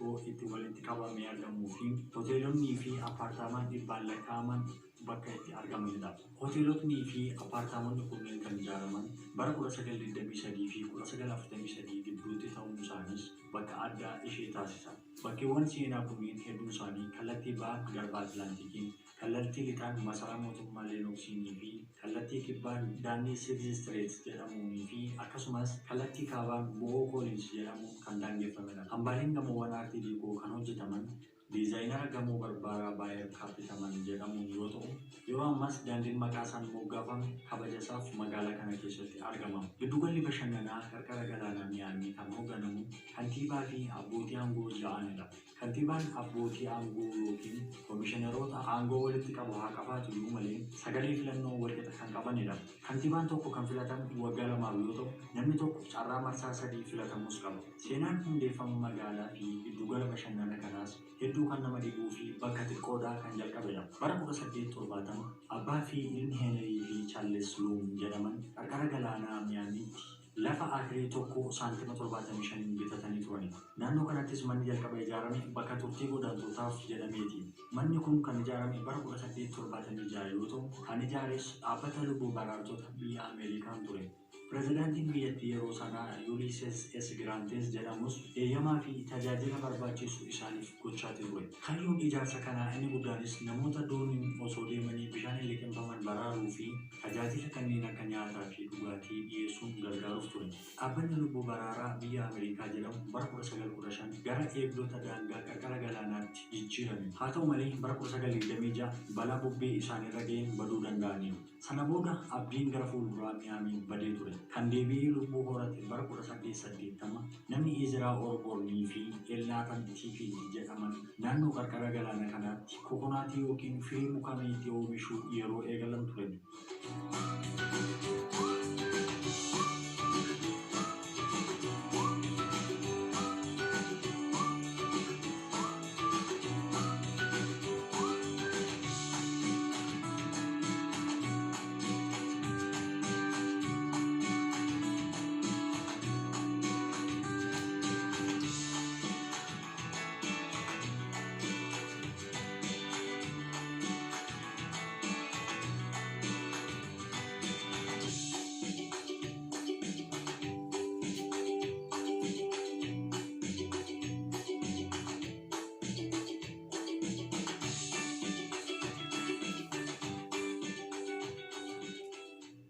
tokko itti walitti qabamee argamuu fi hoteelonnii fi apartaamaan dhibbaan lakkaa'aman bakka itti argamanidha. Hoteelotnii fi apartaamonni kunneen kan ijaaraman bara 1923 fi 1943 gidduutti ta'uun isaanis bakka addaa ishee taasisa. Bakkeewwan seenaa kunneen hedduun isaanii kallattii ba'a garba Atlaantikiin, kallattii lixaan masaraa mootummaa Leenooksiinii fi kallattii kibbaan daandii Sixth Street jedhamuunii fi akkasumas kallattii kaabaan bo'oo Kooliins jedhamuun kan daangeffamedha. Hambaaleen gamoowwan aartii dhiqoo kan hojjetaman diizaayinara gamoo barbaaraa Baayer Kaapitaman jedhamuun yoo ta'u, yeroo ammas daandiin maqaa isaan moggaafame kabaja isaaf magaalaa kana keessatti argama. Giddugalli bashannanaa qarqara galaanaa Miyaamii kan hoogganamu kantiibaa fi abbootii aangoo ja'anidha. Kantiibaan abbootii aangoo yookiin koomishineroota aangoo walitti qabu haa qabaatu iyyuu malee sagalee filannoo walqixa kan qabanidha. Kantiibaan tokko kan filatamu waggaa lamaaf yoo ta'u, namni tokko carraa marsaa 3 filatamus qaba. Seenaan hundeeffama magaalaa fi giddugala bashannana kanaas hedduu kan nama dhibuu fi bakka xiqqoodhaa kan jalqabedha. Bara 1870 abbaa fi ilmi Heenrii fi Chaarles Luum jedhaman qarqara galaanaa Miyaamiitti lafa akirii tokko saantima 75 bitatanii turani. Naannoo kanattis manni jalqaba ijaarame bakka turtii godaantootaaf jedhameeti. Manni kun kan ijaarame bara 1876 yoo ta'u, kan ijaares dhaabbata lubbuu baraartota biyya Ameerikaan ture. Pireezidaantiin biyyattii yeroo sanaa Ulysses S. Grant jedhamus eeyyamaa fi tajaajila barbaachisu isaaniif gochaa ture. Kaayyoon ijaarsa kanaa inni guddaanis namoota dooniin osoo deemanii bishaan hin liqimfaman baraaruu fi tajaajila kanneen akka nyaataa fi dhugaatii dhiyeessuun gargaaruuf ture. Dhaabbanni lubbuu baraaraa biyya Ameerikaa jedhamu bara 1915 gara eegdota daangaa qarqara galaanaatti jijjiirame. Haa ta'u malee bara 1926 balaa bubbee isaanirra ga'een baduu danda'aniiru. Sana booda abdiin gara fuulduraa Miyaamiin badee ture. Kan deebi'ee lubbuu horate bara 1880 namni Izraa Orbornii fi Elnaatan Tiifiildi jedhaman naannoo qarqara galaana kanaatti kokonaatii yookiin firii muka meetii oomishuu yeroo eegalan ture.